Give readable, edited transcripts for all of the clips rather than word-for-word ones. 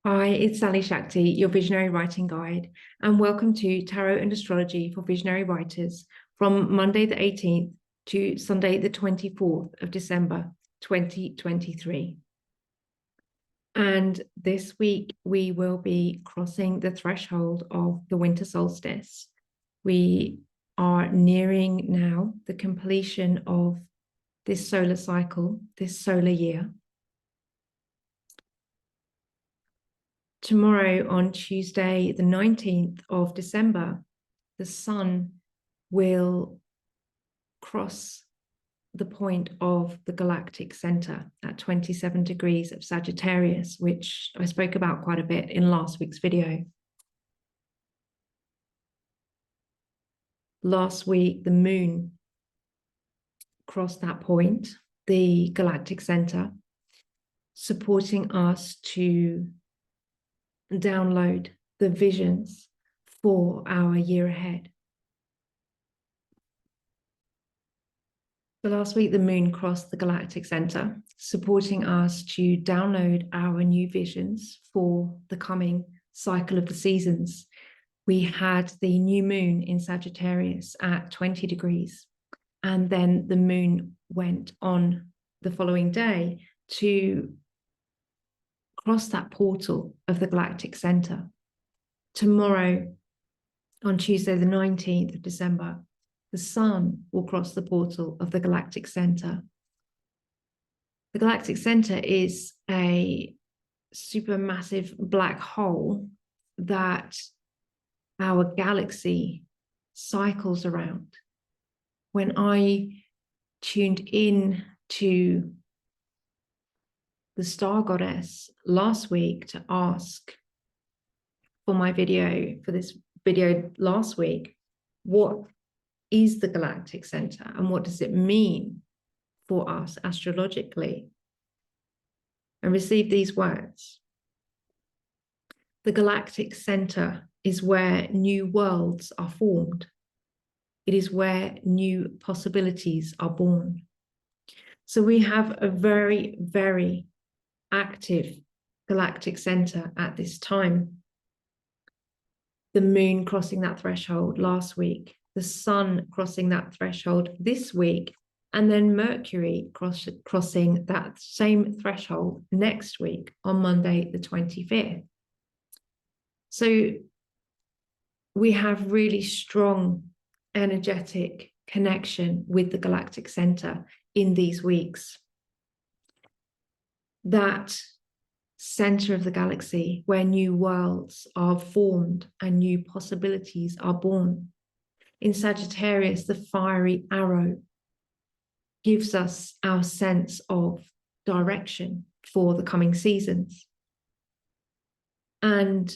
Hi, it's Sally-Shakti, your visionary writing guide, and welcome to Tarot and Astrology for Visionary Writers from Monday the 18th to Sunday the 24th of December 2023. And this week we will be crossing the threshold of the winter solstice. We are nearing now the completion of this solar cycle, this solar year. Tomorrow, on Tuesday, the 19th of December, the sun will cross the point of the Galactic Centre at 27 degrees of Sagittarius, which I spoke about quite a bit in last week's video. Last week, the moon crossed that point, the Galactic Centre, supporting us to download the visions for our year ahead. So last week, the moon crossed the Galactic Centre, supporting us to download our new visions for the coming cycle of the seasons. We had the new moon in Sagittarius at 20 degrees, and then the moon went on the following day to cross that portal of the Galactic Centre. Tomorrow, on Tuesday, the 19th of December, the sun will cross the portal of the Galactic Centre. The Galactic Centre is a supermassive black hole that our galaxy cycles around. When I tuned in to the star goddess last week to ask for my video, for this video last week, what is the Galactic Centre and what does it mean for us astrologically? And received these words. The Galactic Centre is where new worlds are formed. It is where new possibilities are born. So we have a very, very active Galactic Centre at this time. The moon crossing that threshold last week, the sun crossing that threshold this week, and then Mercury crossing that same threshold next week on Monday the 25th. So we have really strong energetic connection with the Galactic Centre in these weeks. That center of the galaxy where new worlds are formed and new possibilities are born. In Sagittarius, the fiery arrow gives us our sense of direction for the coming seasons. And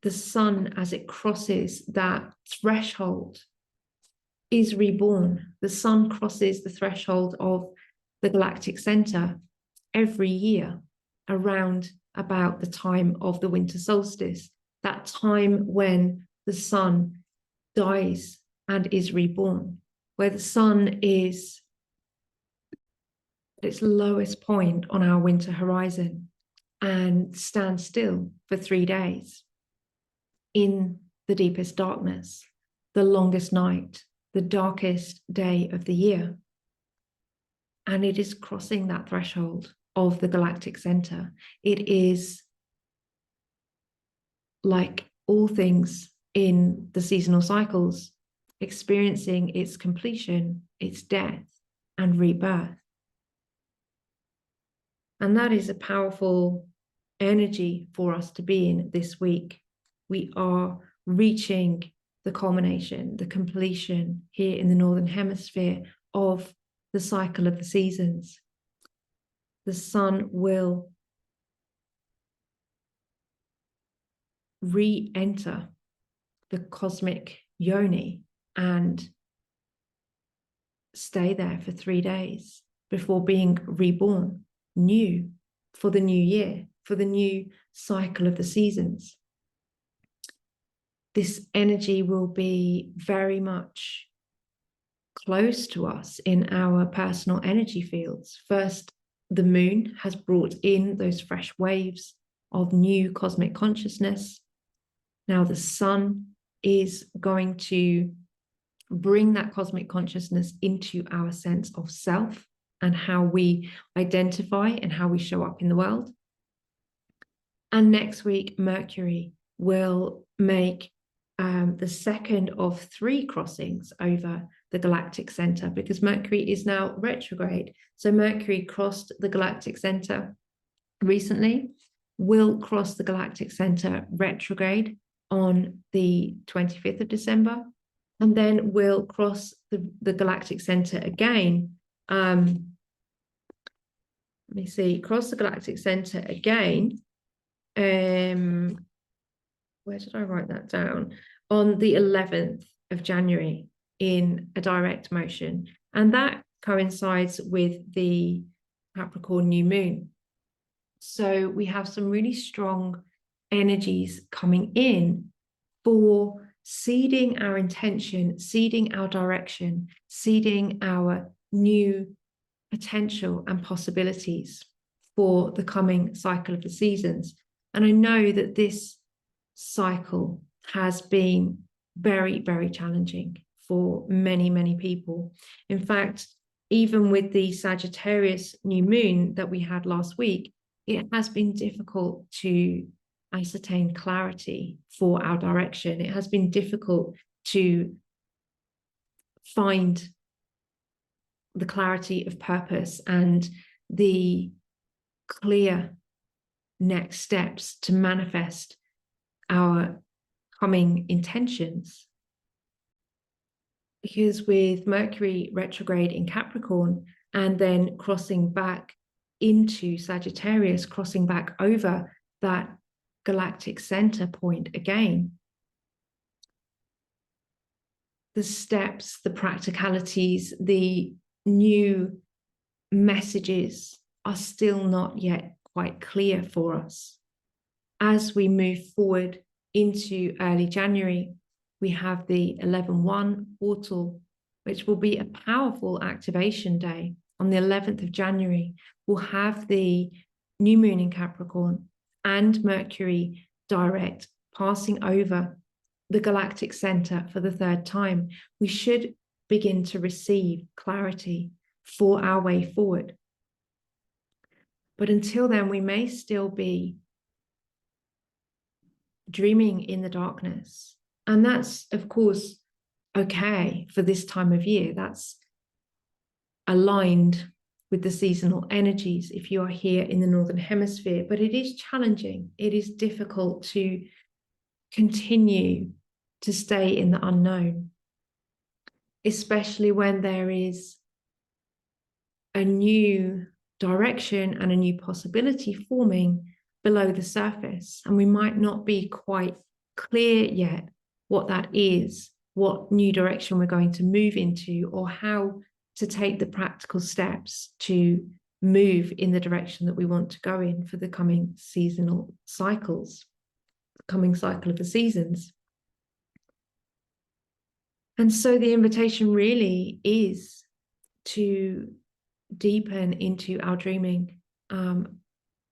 the sun, as it crosses that threshold, is reborn. The sun crosses the threshold of the Galactic Centre every year around about the time of the winter solstice, that time when the sun dies and is reborn, where the sun is at its lowest point on our winter horizon and stands still for 3 days in the deepest darkness, the longest night, the darkest day of the year. And it is crossing that threshold of the Galactic Centre. It is, like all things in the seasonal cycles, experiencing its completion, its death, and rebirth. And that is a powerful energy for us to be in this week. We are reaching the culmination, the completion here in the Northern Hemisphere of the cycle of the seasons. The sun will re-enter the cosmic yoni and stay there for 3 days before being reborn new for the new year, for the new cycle of the seasons. This energy will be very much close to us in our personal energy fields. First, the moon has brought in those fresh waves of new cosmic consciousness. Now the sun is going to bring that cosmic consciousness into our sense of self and how we identify and how we show up in the world. And next week, Mercury will make the second of 3 crossings over the galactic center, because Mercury is now retrograde. So Mercury crossed the galactic center recently, will cross the galactic center retrograde on the 25th of December, and then will cross the galactic center again. Let me see, cross the galactic center again. Where did I write that down? On the 11th of January in a direct motion. And that coincides with the Capricorn New Moon. So we have some really strong energies coming in for seeding our intention, seeding our direction, seeding our new potential and possibilities for the coming cycle of the seasons. And I know that this cycle has been very, very challenging for many, many people. In fact, even with the Sagittarius new moon that we had last week, it has been difficult to ascertain clarity for our direction. It has been difficult to find the clarity of purpose and the clear next steps to manifest our coming intentions. Because with Mercury retrograde in Capricorn and then crossing back into Sagittarius, crossing back over that galactic center point again, the steps, the practicalities, the new messages are still not yet quite clear for us. As we move forward into early January, we have the 11/1 portal, which will be a powerful activation day. On the 11th of January, we'll have the new moon in Capricorn and Mercury direct passing over the galactic center for the 3rd time. We should begin to receive clarity for our way forward. But until then, we may still be dreaming in the darkness. And that's, of course, okay for this time of year. That's aligned with the seasonal energies if you are here in the Northern Hemisphere. But it is challenging. It is difficult to continue to stay in the unknown, especially when there is a new direction and a new possibility forming below the surface. And we might not be quite clear yet what that is, what new direction we're going to move into, or how to take the practical steps to move in the direction that we want to go in for the coming seasonal cycles, the coming cycle of the seasons. And so the invitation really is to deepen into our dreaming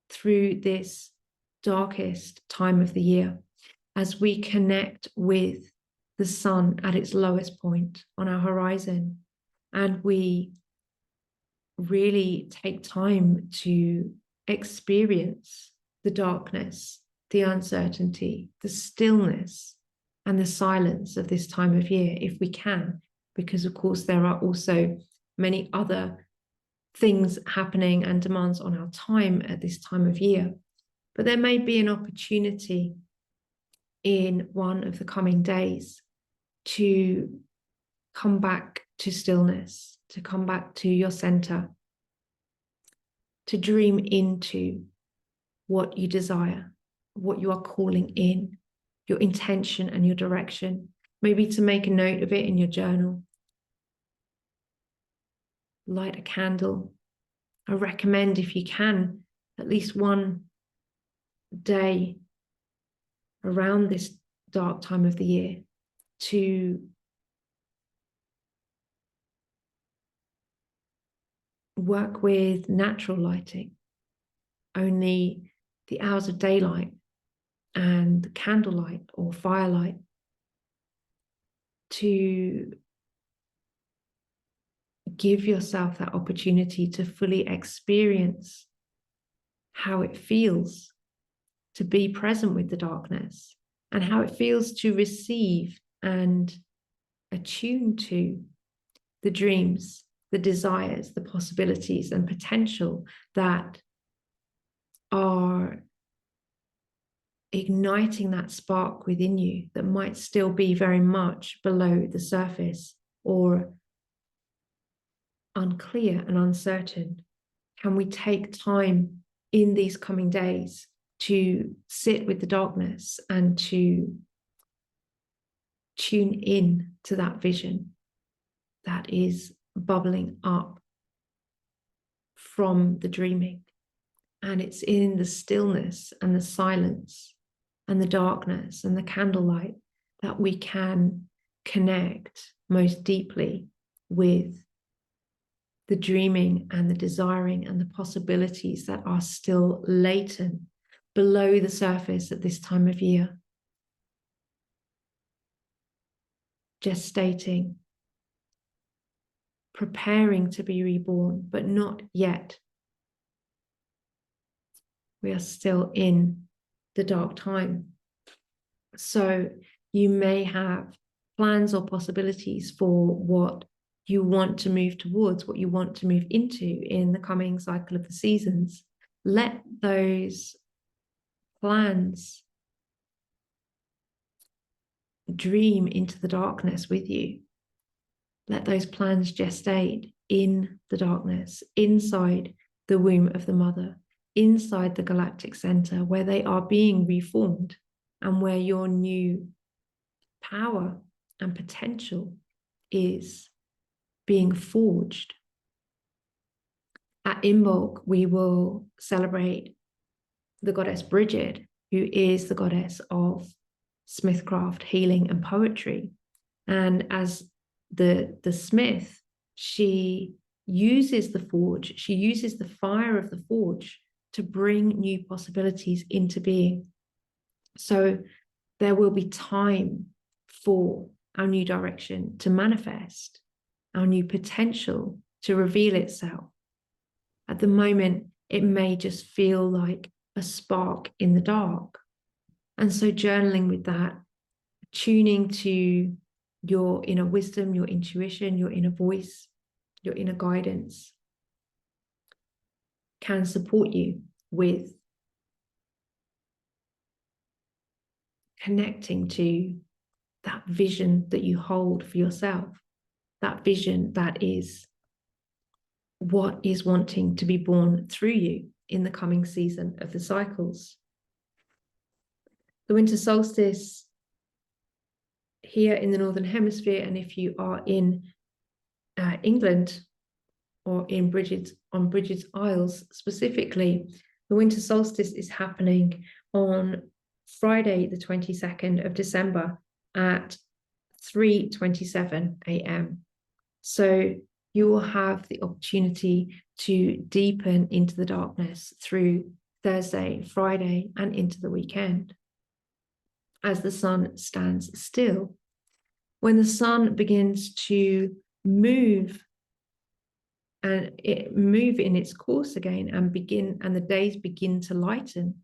through this darkest time of the year, as we connect with the sun at its lowest point on our horizon, and we really take time to experience the darkness, the uncertainty, the stillness, and the silence of this time of year, if we can, because of course there are also many other things happening and demands on our time at this time of year. But there may be an opportunity in one of the coming days to come back to stillness, to come back to your center, to dream into what you desire, what you are calling in, your intention and your direction, maybe to make a note of it in your journal. Light a candle. I recommend, if you can, at least one day around this dark time of the year to work with natural lighting, only the hours of daylight and candlelight or firelight, to give yourself that opportunity to fully experience how it feels to be present with the darkness, and how it feels to receive and attune to the dreams, the desires, the possibilities and potential that are igniting that spark within you that might still be very much below the surface or unclear and uncertain. Can we take time in these coming days to sit with the darkness and to tune in to that vision that is bubbling up from the dreaming? And it's in the stillness and the silence and the darkness and the candlelight that we can connect most deeply with the dreaming and the desiring and the possibilities that are still latent below the surface at this time of year. Gestating, preparing to be reborn, but not yet. We are still in the dark time. So you may have plans or possibilities for what you want to move towards, what you want to move into in the coming cycle of the seasons. Let those plans dream into the darkness with you. Let those plans gestate in the darkness, inside the womb of the mother, inside the Galactic Centre, where they are being reformed and where your new power and potential is being forged. At Imbolc, we will celebrate the goddess Bridget, who is the goddess of smithcraft, healing, and poetry. And as the smith, she uses the forge, she uses the fire of the forge to bring new possibilities into being. So there will be time for our new direction to manifest, our new potential to reveal itself. At the moment, it may just feel like a spark in the dark. And so journaling with that, tuning to your inner wisdom, your intuition, your inner voice, your inner guidance can support you with connecting to that vision that you hold for yourself, that vision that is what is wanting to be born through you in the coming season of the cycles. The winter solstice here in the Northern Hemisphere, and if you are in England or in on Bridget's Isles specifically, the winter solstice is happening on Friday, the 22nd of December at 3:27 a.m. So you will have the opportunity to deepen into the darkness through Thursday, Friday, and into the weekend as the sun stands still. When the sun begins to move and move in its course again and the days begin to lighten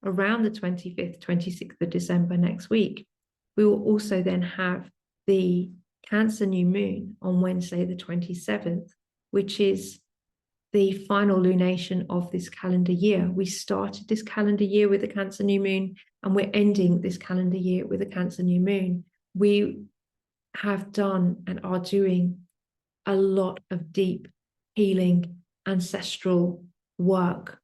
around the 25th, 26th of December next week, we will also then have the Cancer New Moon on Wednesday, the 27th, which is the final lunation of this calendar year. We started this calendar year with the Cancer New Moon, and we're ending this calendar year with the Cancer New Moon. We have done and are doing a lot of deep healing, ancestral work.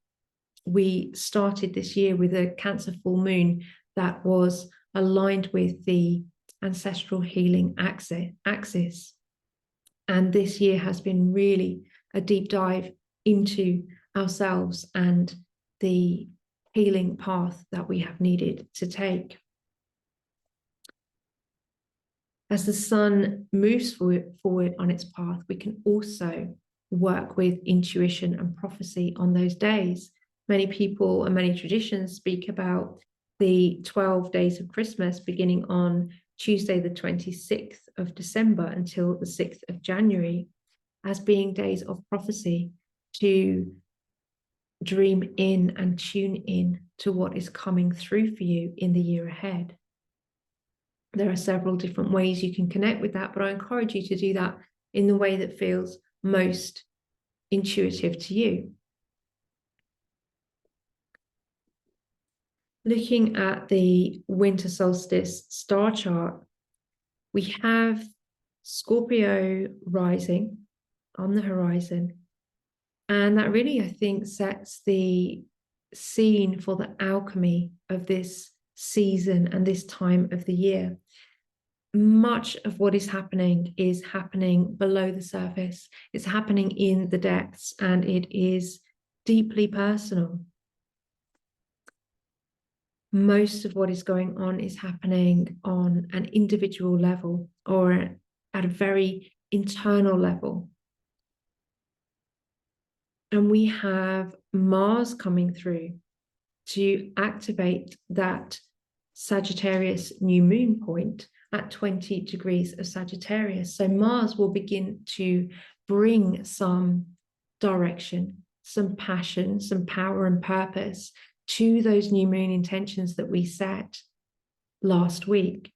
We started this year with a Cancer full moon that was aligned with the ancestral healing axis. And this year has been really a deep dive into ourselves and the healing path that we have needed to take. As the sun moves forward on its path, we can also work with intuition and prophecy on those days. Many people and many traditions speak about the 12 days of Christmas beginning on Tuesday, the 26th of December until the 6th of January as being days of prophecy, to dream in and tune in to what is coming through for you in the year ahead. There are several different ways you can connect with that, but I encourage you to do that in the way that feels most intuitive to you. Looking at the winter solstice star chart, we have Scorpio rising on the horizon. And that really, I think, sets the scene for the alchemy of this season and this time of the year. Much of what is happening below the surface. It's happening in the depths, and it is deeply personal. Most of what is going on is happening on an individual level or at a very internal level. And we have Mars coming through to activate that Sagittarius new moon point at 20 degrees of Sagittarius. So Mars will begin to bring some direction, some passion, some power and purpose to those new moon intentions that we set last week.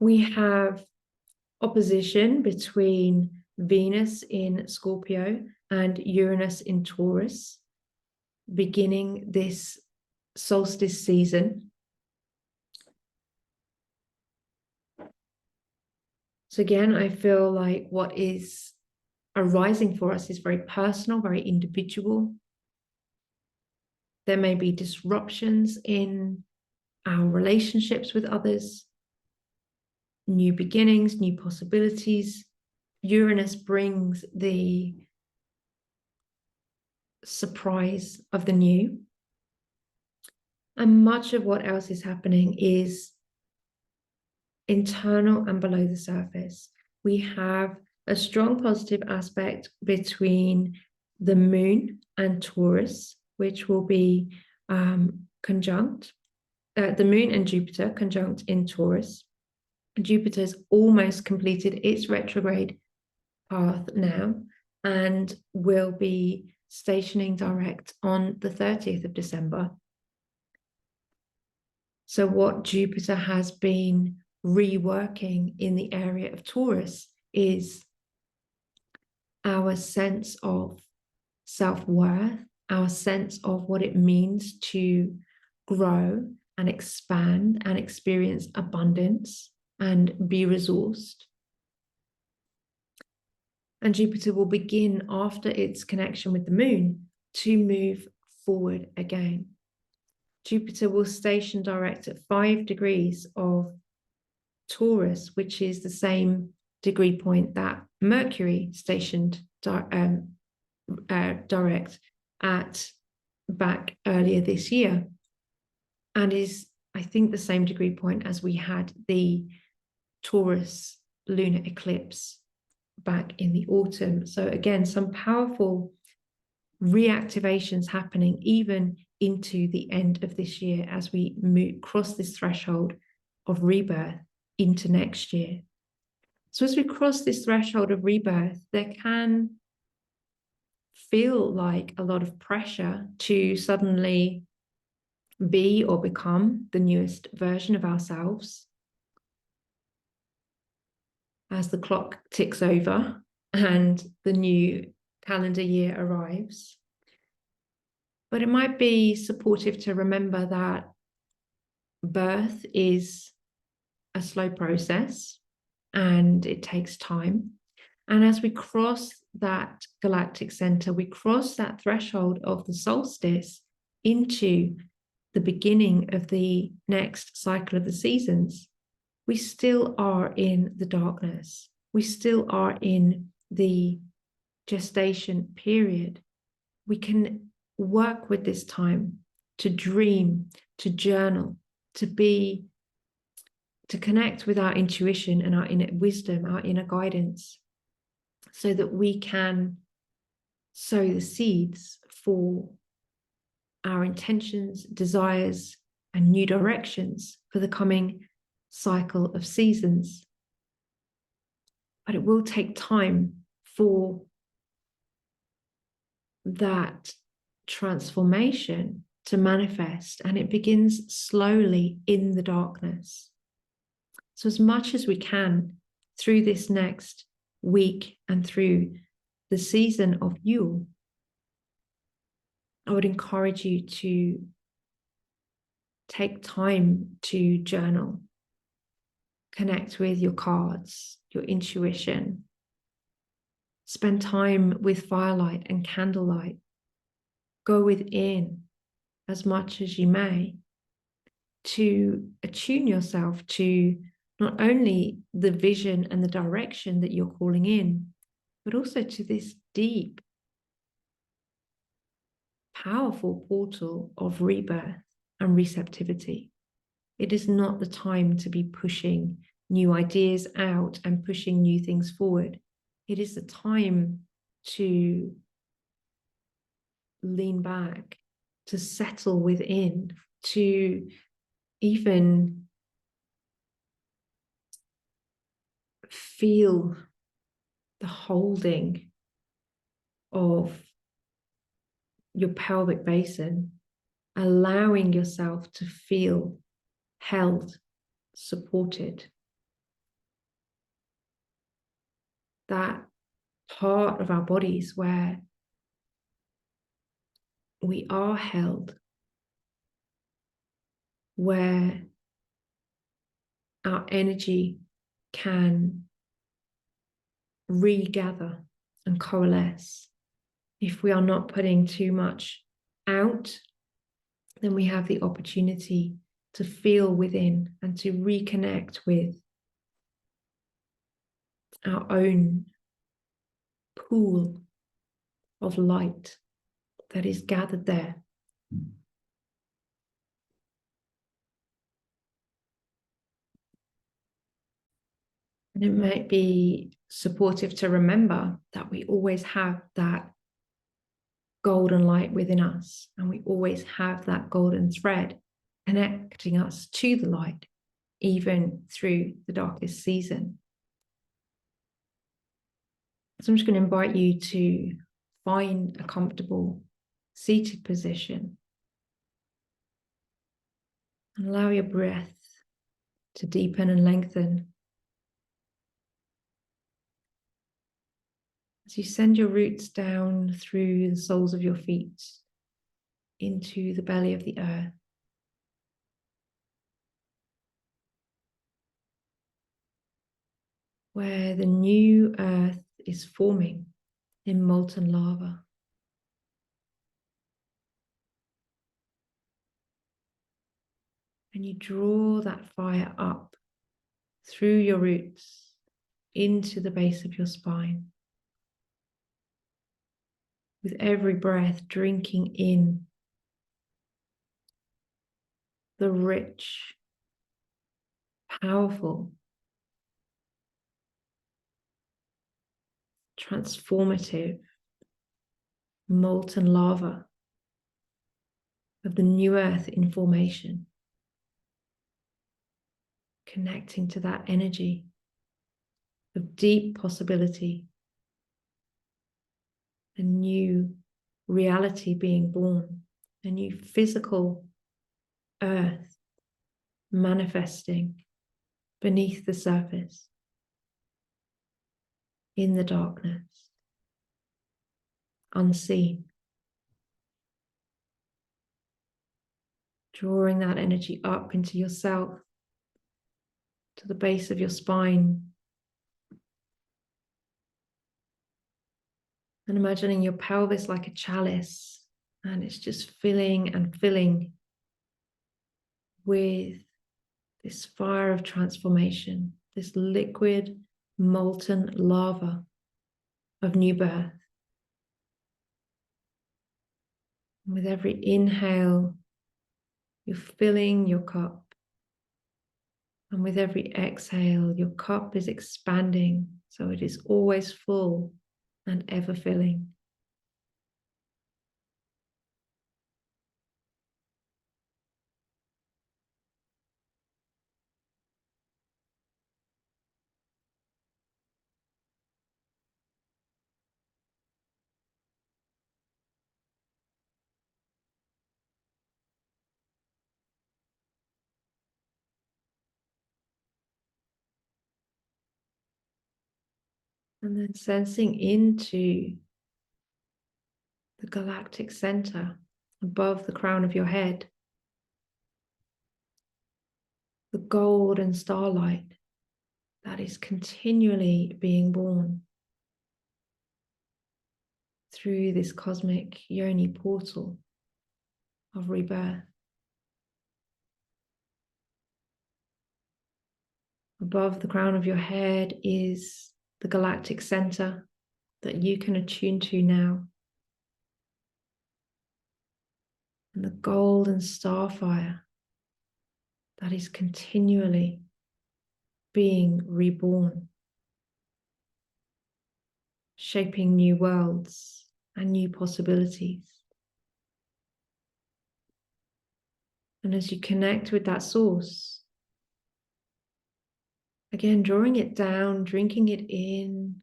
We have opposition between Venus in Scorpio and Uranus in Taurus, beginning this solstice season. So again, I feel like what is arising for us is very personal, very individual. There may be disruptions in our relationships with others, new beginnings, new possibilities. Uranus brings the surprise of the new. And much of what else is happening is internal and below the surface. We have a strong positive aspect between the moon and Taurus, which will be conjunct, the moon and Jupiter conjunct in Taurus. Jupiter's almost completed its retrograde path now and will be stationing direct on the 30th of December. So what Jupiter has been reworking in the area of Taurus is our sense of self-worth, our sense of what it means to grow and expand and experience abundance and be resourced. And Jupiter will begin, after its connection with the moon, to move forward again. Jupiter will station direct at 5 degrees of Taurus, which is the same degree point that Mercury stationed direct at back earlier this year, and is, I think, the same degree point as we had the Taurus lunar eclipse back in the autumn. So again, some powerful reactivations happening even into the end of this year as we cross this threshold of rebirth into next year. So as we cross this threshold of rebirth, there can feel like a lot of pressure to suddenly be or become the newest version of ourselves as the clock ticks over and the new calendar year arrives. But it might be supportive to remember that birth is a slow process and it takes time. And as we cross that galactic center, we cross that threshold of the solstice into the beginning of the next cycle of the seasons, we still are in the darkness. We still are in the gestation period. We can work with this time to dream, to journal, to connect with our intuition and our inner wisdom, our inner guidance. so that we can sow the seeds for our intentions, desires, and new directions for the coming cycle of seasons. But it will take time for that transformation to manifest, and it begins slowly in the darkness. So as much as we can through this next week and through the season of Yule, I would encourage you to take time to journal, connect with your cards, your intuition, spend time with firelight and candlelight, go within as much as you may to attune yourself to not only the vision and the direction that you're calling in, but also to this deep, powerful portal of rebirth and receptivity. It is not the time to be pushing new ideas out and pushing new things forward. It is the time to lean back, to settle within, to even feel the holding of your pelvic basin, allowing yourself to feel held, supported. That part of our bodies where we are held, where our energy can regather and coalesce. If we are not putting too much out, then we have the opportunity to feel within and to reconnect with our own pool of light that is gathered there. And it might be supportive to remember that we always have that golden light within us, and we always have that golden thread connecting us to the light, even through the darkest season. So I'm just going to invite you to find a comfortable seated position and allow your breath to deepen and lengthen as you send your roots down through the soles of your feet into the belly of the earth. Where the new earth is forming in molten lava. And you draw that fire up through your roots into the base of your spine. With every breath, drinking in the rich, powerful, transformative, molten lava of the new earth in formation. Connecting to that energy of deep possibility, a new reality being born, a new physical earth manifesting beneath the surface, in the darkness, unseen. Drawing that energy up into yourself, to the base of your spine, and imagining your pelvis like a chalice, and it's just filling and filling with this fire of transformation, this liquid, molten lava of new birth. And with every inhale, you're filling your cup. And with every exhale, your cup is expanding, so it is always full and ever filling. And then sensing into the galactic center above the crown of your head, the golden starlight that is continually being born through this cosmic yoni portal of rebirth. Above the crown of your head is the galactic center that you can attune to now. And the golden starfire that is continually being reborn, shaping new worlds and new possibilities. And as you connect with that source, again, drawing it down, drinking it in,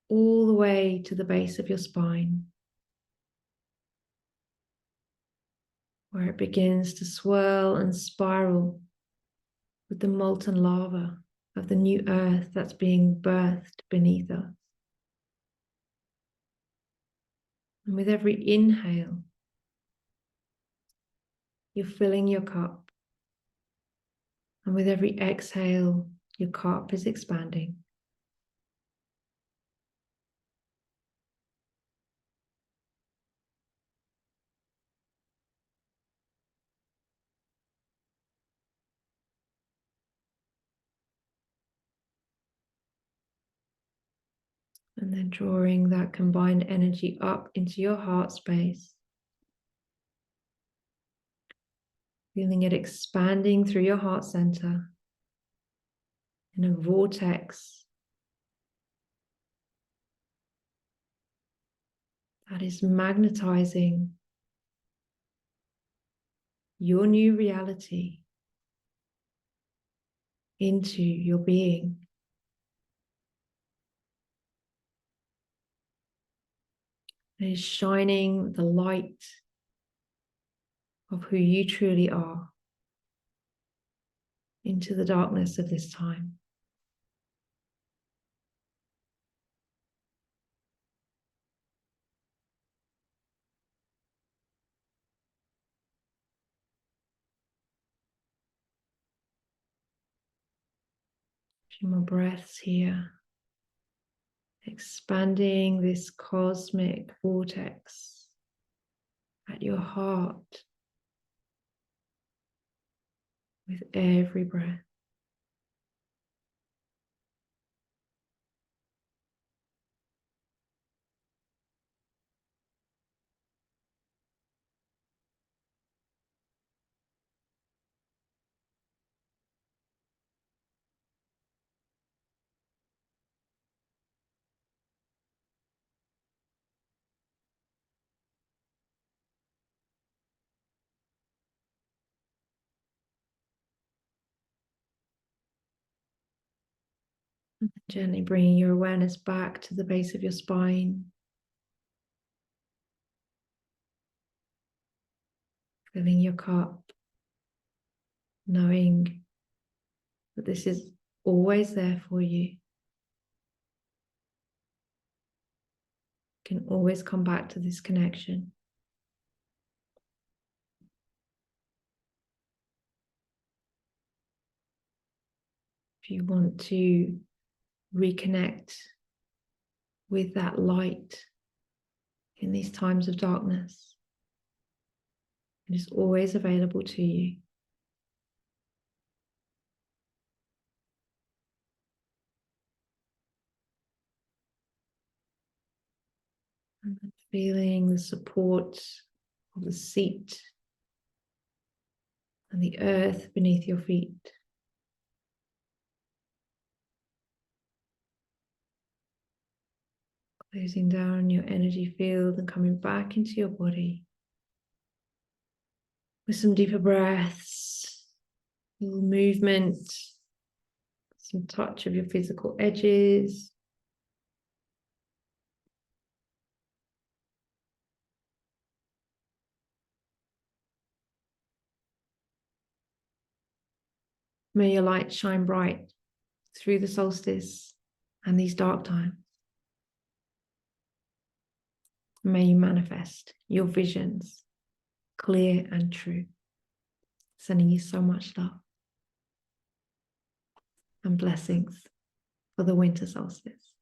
all the way to the base of your spine, where it begins to swirl and spiral with the molten lava of the new earth that's being birthed beneath us. And with every inhale, you're filling your cup. And with every exhale, your cup is expanding. And then drawing that combined energy up into your heart space. Feeling it expanding through your heart center in a vortex that is magnetizing your new reality into your being. It is shining the light of who you truly are into the darkness of this time. A few more breaths here. Expanding this cosmic vortex at your heart with every breath. Gently bringing your awareness back to the base of your spine. Filling your cup, knowing that this is always there for you. You can always come back to this connection. If you want to reconnect with that light in these times of darkness, it is always available to you. And then feeling the support of the seat and the earth beneath your feet. Closing down your energy field and coming back into your body with some deeper breaths, a little movement, some touch of your physical edges. May your light shine bright through the solstice and these dark times. May you manifest your visions clear and true. Sending you so much love and blessings for the winter solstice.